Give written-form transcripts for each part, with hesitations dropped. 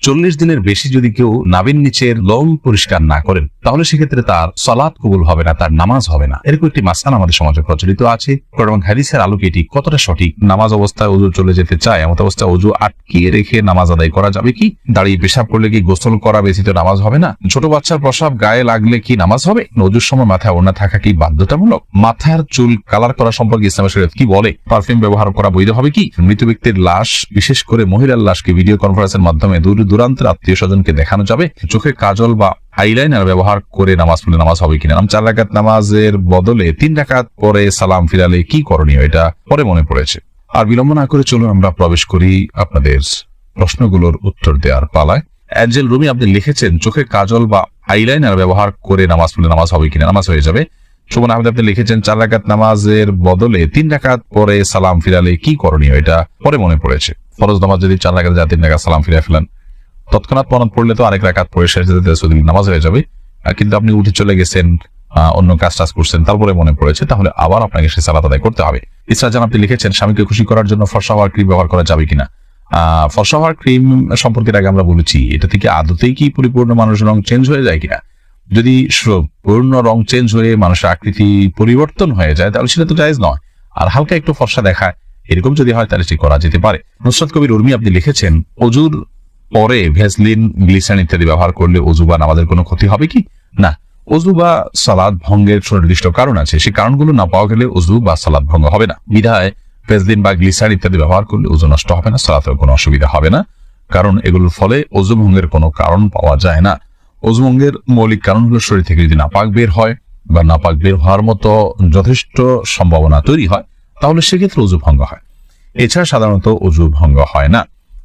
40 দিনের বেশি যদি কেউ নাভির নিচের লোম পরিষ্কার না করেন তাহলে সেক্ষেত্রে তার সালাত কবুল হবে না, তার নামাজ হবে না। এরকম একটি মাসআলা আমাদের সমাজে প্রচলিত আছে। এবং হাদিসের আলোকে এটি কতটা সঠিক? নামাজ অবস্থায় ওযু চলে যেতে চায়, এমন অবস্থায় ওযু আটকিয়ে রেখে নামাজ আদায় করা যাবে কি? দাঁড়িয়ে পেশাব করলে কি গোসল করা ব্যতীত নামাজ হবে না? ছোট বাচ্চার প্রসাব গায়ে লাগলে কি নামাজ হবে? ওযুর সময় মাথায় ওড়না থাকা কি বাধ্যতামূলক? মাথার চুল কালার করা সম্পর্কে ইসলামের শরীয়ত কি বলে? পারফিউম ব্যবহার করা বৈধ হবে কি? মৃত ব্যক্তির লাশ, বিশেষ করে মহিলার লাশকে ভিডিও কনফারেন্সের মাধ্যমে দূর দূরান্তের আত্মীয় স্বজনকে দেখানো যাবে? চোখে কাজল বা আইলাইনার ব্যবহার করে নামাজ পড়লে নামাজ হবে কিনা? 4 রাকাত নামাজের বদলে 3 রাকাত পরে সালাম ফিরালে কি করণীয়? এটা পরে মনে পড়েছে। আর বিলম্ব না করে চলুন আমরা প্রবেশ করি আপনাদের প্রশ্নগুলোর উত্তর দেওয়ার পালায়। অ্যাঞ্জেল রুমি আপনি লিখেছেন, চোখে কাজল বা আইলাইনার ব্যবহার করে নামাজ পড়লে নামাজ হবে কিনা? নামাজ হয়ে যাবে। সুমন আহমেদ আপনি লিখেছেন, 4 রাকাত নামাজের বদলে 3 রাকাত পরে সালাম ফিরালে কি করণীয়? এটা পরে মনে পড়েছে। ফরজ নামাজ যদি 4 রাকাত যা 3 রাকাত সালাম ফিরে ফেলেন, তৎক্ষণাৎ মনে পড়লে তো আরেক রাকাত পরে শেষ নামাজ হয়ে যাবে। কিন্তু আপনি উঠে চলে গেছেন, অন্য কাজ করছেন, তারপরে মনে পড়েছে, তাহলে আবার আপনাকে সে সালাত আদায় করতে হবে। ইসরাজান আপনি লিখেছেন, স্বামীকে খুশি করার জন্য ফর্সা হওয়ার ক্রিম ব্যবহার করা যাবে কিনা? ফর্সা হওয়ার ক্রিম সম্পর্কে আগে আমরা বলেছি, এটা থেকে আদতেই কি পরিপূর্ণ মানুষের রং চেঞ্জ হয়ে যায় কিনা? যদি পূর্ণ রং চেঞ্জ হয়ে মানুষের আকৃতি পরিবর্তন হয়ে যায় তাহলে সেটা তো জায়েজ নয়। আর হালকা একটু ফর্সা দেখায় এরকম যদি হয় তাহলে সেটি করা যেতে পারে। নুসরাত কবির উর্মি আপনি লিখেছেন, ওযুর পরে ভ্যাসলিন, গ্লিসারিন ইত্যাদি ব্যবহার করলে ওযু বা নামাজের কোনো ক্ষতি হবে কি? না, ওযু বা সালাত ভঙ্গের সুনির্দিষ্ট কারণ আছে, সেই কারণগুলো না পাওয়া গেলে ওযু বা সালাত ভঙ্গ হবে না। বিধায় ভ্যাসলিন বা গ্লিসারিন ইত্যাদি ব্যবহার করলে ওযু নষ্ট হবে না, সালাতের কোনো অসুবিধা হবে না, কারণ এগুলোর ফলে ওযু ভঙ্গের কোনো কারণ পাওয়া যায় না। ওযু ভঙ্গের মৌলিক কারণ হলো শরীর থেকে যদি নাপাক বের হয় বা নাপাক বের হওয়ার মতো যথেষ্ট সম্ভাবনা তৈরি হয় তাহলে সেক্ষেত্রে ওযু ভঙ্গ হয়। এছাড়া সাধারণত ওযু ভঙ্গ হয় না।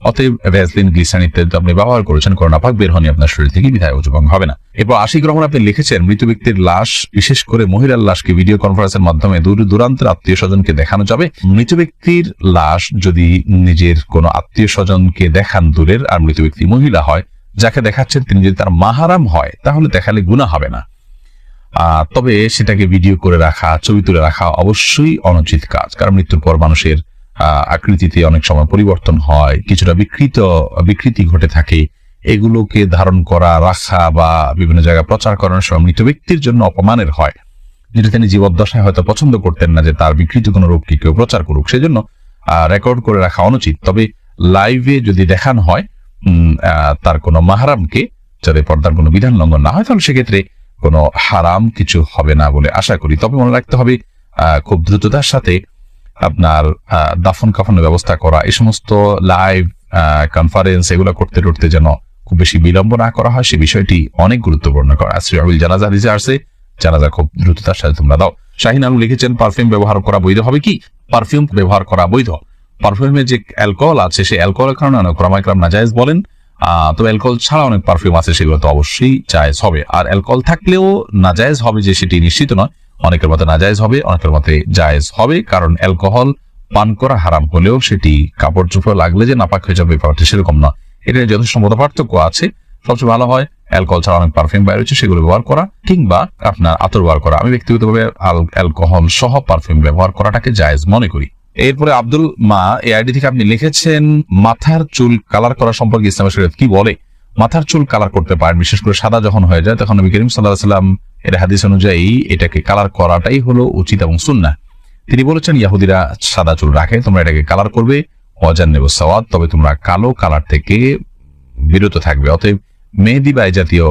অতএব ভ্যাসলিন, গ্লিসারিন ইত্যাদি আপনি ব্যবহার করেছেন, কোনো নাপাক বের হয়নি আপনার শরীর থেকে, বিধায় ওযু ভঙ্গ হবে না। এরপর আশিক রহমান আপনি লিখেছেন, মৃত ব্যক্তির লাশ, বিশেষ করে মহিলার লাশকে ভিডিও কনফারেন্সের মাধ্যমে দূর দূরান্তের আত্মীয় স্বজনকে দেখানো যাবে? মৃত ব্যক্তির লাশ যদি নিজের কোনো আত্মীয় স্বজনকে দেখান দূরের, আর মৃত ব্যক্তি মহিলা হয়, যাকে দেখাচ্ছেন তিনি যদি তার মাহারাম হয় তাহলে দেখালে গুনাহ হবে না। তবে সেটাকে ভিডিও করে রাখা, ছবি তুলে রাখা অবশ্যই অনুচিত কাজ, কারণ মৃত্যুর পর মানুষের আকৃতিতে অনেক সময় পরিবর্তন হয়, কিছুটা বিকৃতি ঘটে থাকে। এগুলোকে ধারণ করা, রাখা বা বিভিন্ন জায়গায় প্রচার করার সময় মৃত ব্যক্তির জন্য অপমানের হয়, যেটা তিনি জীবদ্দশায় হয়তো পছন্দ করতেন না যে তার বিকৃত কোনো রূপকে কেউ প্রচার করুক, সেজন্য রেকর্ড করে রাখা অনুচিত। তবে লাইভে যদি দেখানো হয় তার কোনো মাহারামকে, যাতে পর্দার কোনো বিধান লঙ্ঘন না হয়, তাহলে সেক্ষেত্রে কোনো হারাম কিছু হবে না বলে আশা করি। তবে মনে রাখতে হবে, খুব দ্রুততার সাথে আপনার দাফন কাফনের ব্যবস্থা করা, এই সমস্ত লাইভ কনফারেন্স এগুলো করতে করতে যেন খুব বেশি বিলম্ব না করা হয়, সে বিষয়টি অনেক গুরুত্বপূর্ণ করা। জানাজা দিতে আসছে, জানাজা খুব দ্রুততার সাথে তোমরা দাও। শাহিন আলম লিখেছেন, পারফিউম ব্যবহার করা বৈধ হবে কি? পারফিউম ব্যবহার করা বৈধ। পারফিউমে যে অ্যালকোহল আছে, সেই অ্যালকোহলের কারণে অনেক ওলামায়ে কেরাম নাজায়েজ বলেন। তবে অ্যালকোহল ছাড়া অনেক পারফিউম আছে, সেগুলো তো অবশ্যই জায়েজ হবে। আর অ্যালকোহল থাকলেও নাজায়েজ হবে যে সেটি নিশ্চিত নয়, অনেকের মতে নাজায়েজ হবে, অনেকের মতে জায়েজ হবে, কারণ অ্যালকোহল পান করা হারাম হলেও সেটি কাপড় চোপড় লাগলে যে নাপাক হয়ে যাবে ব্যাপারটা সেরকম নয়। এটা যথেষ্ট মত পার্থক্য আছে। সবচেয়ে ভালো হয় অ্যালকোহল ছাড়া অনেক পারফিউম বাইরে হচ্ছে, সেগুলো ব্যবহার করা, কিংবা আপনার আতর ব্যবহার করা। আমি ব্যক্তিগতভাবে অ্যালকোহল সহ পারফিউম ব্যবহার করাটাকে জায়েজ মনে করি। এরপরে আব্দুল মা এই আইডি থেকে আপনি লিখেছেন, মাথার চুল কালার করা সম্পর্কে ইসলামের শরীয়ত কি বলে? মাথার চুল কালার করতে পারেন, বিশেষ করে সাদা যখন হয়ে যায় তখন নবী করিম সাল্লাল্লাহু আলাইহি ওয়াসাল্লাম এর হাদিস অনুযায়ী এটাকে কালার করাটাই হলো উচিত এবং সুন্নাহ। তিনি বলেছেন, ইহুদিরা সাদা চুল রাখে, তোমরা এটাকে কালার করবে, ওয়াজান্নিবু সাওয়াদ, তবে তোমরা কালো কালার থেকে বিরত থাকবে। অতএব মেহেদি বা এই জাতীয়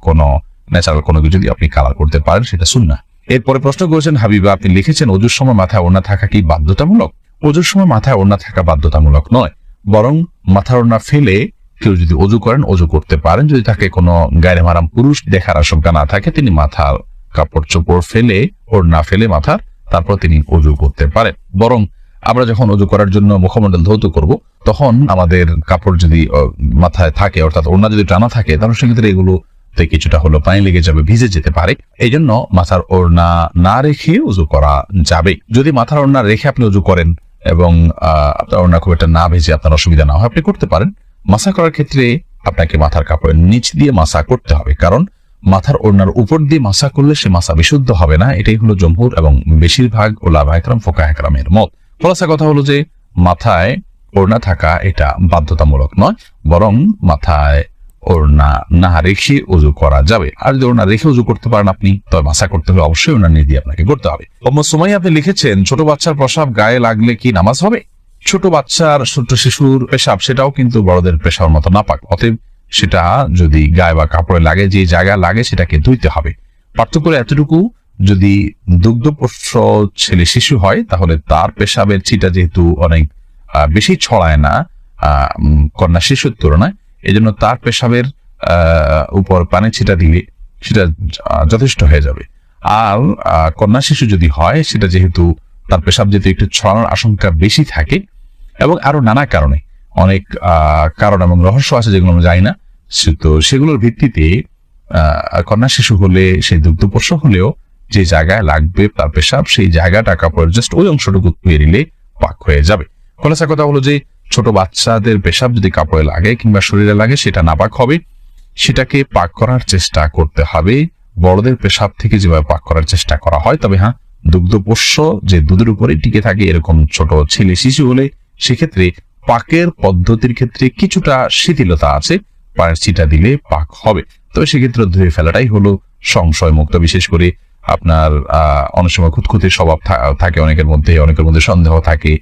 কোনো ন্যাচারাল কোনো কিছু যদি আপনি কালার করতে পারেন সেটা সুন্নাহ। এরপরে প্রশ্ন করেছেন হাবিবা, আপনি লিখেছেন, ওযুর সময় মাথায় ওড়না থাকা কি বাধ্যতামূলক? ওযুর সময় মাথায় ওড়না থাকা বাধ্যতামূলক নয়, বরং মাথার ওড়না ফেলে কেউ যদি ওযু করেন, ওযু করতে পারেন। যদি তাকে কোনো গায়রে মাহরাম পুরুষ দেখার আশঙ্কা না থাকে, তিনি মাথার কাপড় চোপড় ফেলে, ওড়না ফেলে মাথার, তারপর তিনি ওযু করতে পারেন। বরং আমরা যখন ওযু করার জন্য মুখমণ্ডল ধৌত করব, তখন আমাদের কাপড় যদি মাথায় থাকে, অর্থাৎ ওড়না যদি টানা থাকে, তাহলে সেক্ষেত্রে এগুলোতে কিছুটা হলো পানি লেগে যাবে, ভিজে যেতে পারে। এই জন্য মাথার ওড়না না রেখে ওযু করা যাবে। যদি মাথার ওড়না রেখে আপনি ওযু করেন এবং আপনার ওড়না খুব একটা না ভেজে আপনার অসুবিধা না হয়, আপনি করতে পারেন। মাসা করার ক্ষেত্রে আপনাকে মাথার কাপড়ের নিচ দিয়ে মাসা করতে হবে, কারণ মাথার ওড়নার উপর দিয়ে মাসা করলে সে মাসা বিশুদ্ধ হবে না। এটাই হলো জমহুর এবং বেশিরভাগ ওলামায়ে কেরাম, ফুকাহায়ে কেরামের মত। খোলাসা কথা হলো যে মাথায় ওড়না থাকা এটা বাধ্যতামূলক নয়, বরং মাথায় ওড়না না রেখে উযু করা যাবে। আর যদি ওড়না রেখে উযু করতে পারেন আপনি, তবে মাসা করতে হলে অবশ্যই ওড়না নিয়ে দিয়ে আপনাকে করতে হবে। সুমাইয়া আপনি লিখেছেন, ছোট বাচ্চার প্রসাব গায়ে লাগলে কি নামাজ হবে? ছোট বাচ্চার, ছোট শিশুর পেশাব সেটাও কিন্তু বড়দের পেশার মতো নাপাক, অতএব সেটা যদি গায়ে বা কাপড়ে লাগে, যে জায়গা লাগে সেটাকে ধুইতে হবে। পার্থক্য এতটুকু, যদি দুগ্ধপোষ্য ছেলে শিশু হয় তাহলে তার পেশাবের ছিটা যেহেতু অনেক বেশি ছড়ায় না কন্যা শিশুর তুলনায়, এই জন্য তার পেশাবের উপর পানি ছিটা দিলে সেটা যথেষ্ট হয়ে যাবে। আর কন্যা শিশু যদি হয়, সেটা যেহেতু তার পেশাব যেহেতু একটু ছড়ানোর আশঙ্কা বেশি থাকে, এবং আরো নানা কারণে, অনেক কারণ এবং রহস্য আছে যেগুলো আমরা জানি না, তো সেগুলোর ভিত্তিতে কন্যা শিশু হলে, সেই দুগ্ধপোষ্য হলেও যে জায়গায় লাগবে তার পেশাব, সেই জায়গাটা কাপড়ের জাস্ট ওই অংশটুকু ধুয়ে নিলে পাক হয়ে যাবে। খোলাসা কথা হলো যে ছোট বাচ্চাদের পেশাব যদি কাপড়ে লাগে কিংবা শরীরে লাগে সেটা নাপাক হবে, সেটাকে পাক করার চেষ্টা করতে হবে বড়দের পেশাব থেকে যেভাবে পাক করার চেষ্টা করা হয়। তবে হ্যাঁ, দুগ্ধপোষ্য যে দুধের উপরে টিকে থাকে এরকম ছোট ছেলে শিশু হলে সেক্ষেত্রে পাকের পদ্ধতির ক্ষেত্রে কিছুটা শিথিলতা আছে, পায়ের ছিটা দিলে পাক হবে। তবে সেক্ষেত্রে ধুয়ে ফেলাটাই হলো সংশয় মুক্ত। বিশেষ করে আপনার অনেক সময় খুঁতখুঁতে স্বভাব থাকে অনেকের মধ্যে সন্দেহ থাকে,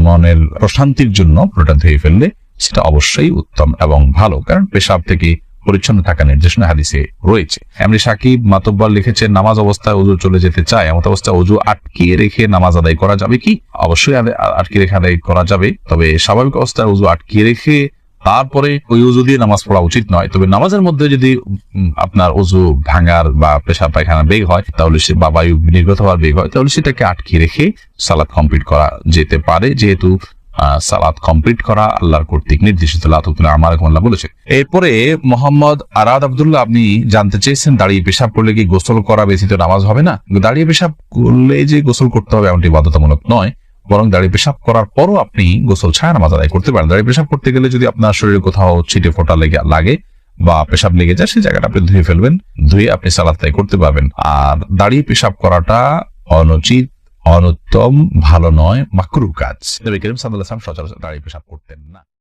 মনের প্রশান্তির জন্য পুরোটা ধুয়ে ফেললে সেটা অবশ্যই উত্তম এবং ভালো, কারণ পেশাব থেকে পরিচ্ছন্ন থাকা নির্দেশনা হাদিসে রয়েছে। এমনি সাকিব মাতব্বর লিখেছেন, নামাজ অবস্থায় ওযু চলে যেতে চায়, এমন অবস্থায় ওযু আটকিয়ে রেখে নামাজ আদায় করা যাবে কি? অবশ্যই আটকিয়ে রেখে আদায় করা যাবে, তবে স্বাভাবিক অবস্থায় ওযু আটকিয়ে রেখে তারপরে ওই ওযু দিয়ে নামাজ পড়া উচিত নয়। তবে নামাজের মধ্যে যদি আপনার ওযু ভাঙার বা পেশাব পায়খানা বেগ হয় তাহলে বা বায়ু নির্গত হওয়ার বেগ হয়, তাহলে সেটাকে আটকিয়ে রেখে সালাত কমপ্লিট করা যেতে পারে, যেহেতু সালাত কমপ্লিট করা আল্লাহর কর্তৃক নির্দেশিত, আমার বলেছে। এরপরে মোহাম্মদ আরাদ আব্দুল্লাহ, আপনি জানতে চেয়েছেন, দাঁড়িয়ে পেশাব করলে কি গোসল করা ব্যতীত নামাজ হবে না? দাঁড়িয়ে পেশাব করলে যে গোসল করতে হবে এমনটি বাধ্যতামূলক নয়, বরং দাঁড়িয়ে পেশাব করার পরও আপনি গোসল ছাড়া নামাজ আদায় করতে পারেন। দাঁড়িয়ে পেশাব করতে গেলে যদি আপনার শরীরে কোথাও ছিটে ফোঁটা লাগে বা পেশাব লেগে যায়, সেই জায়গাটা আপনি ধুয়ে ফেলবেন, ধুয়ে আপনি সালাত আদায় করতে পারবেন। আর দাঁড়িয়ে পেশাব করাটা অনুচিত, অনুত্তম, ভালো নয়, মাকরুহ কাজ। নবী করিম সাল্লাল্লাহু আলাইহি ওয়াসাল্লাম সচরাচর দাঁড়িয়ে পেশাব করতেন না।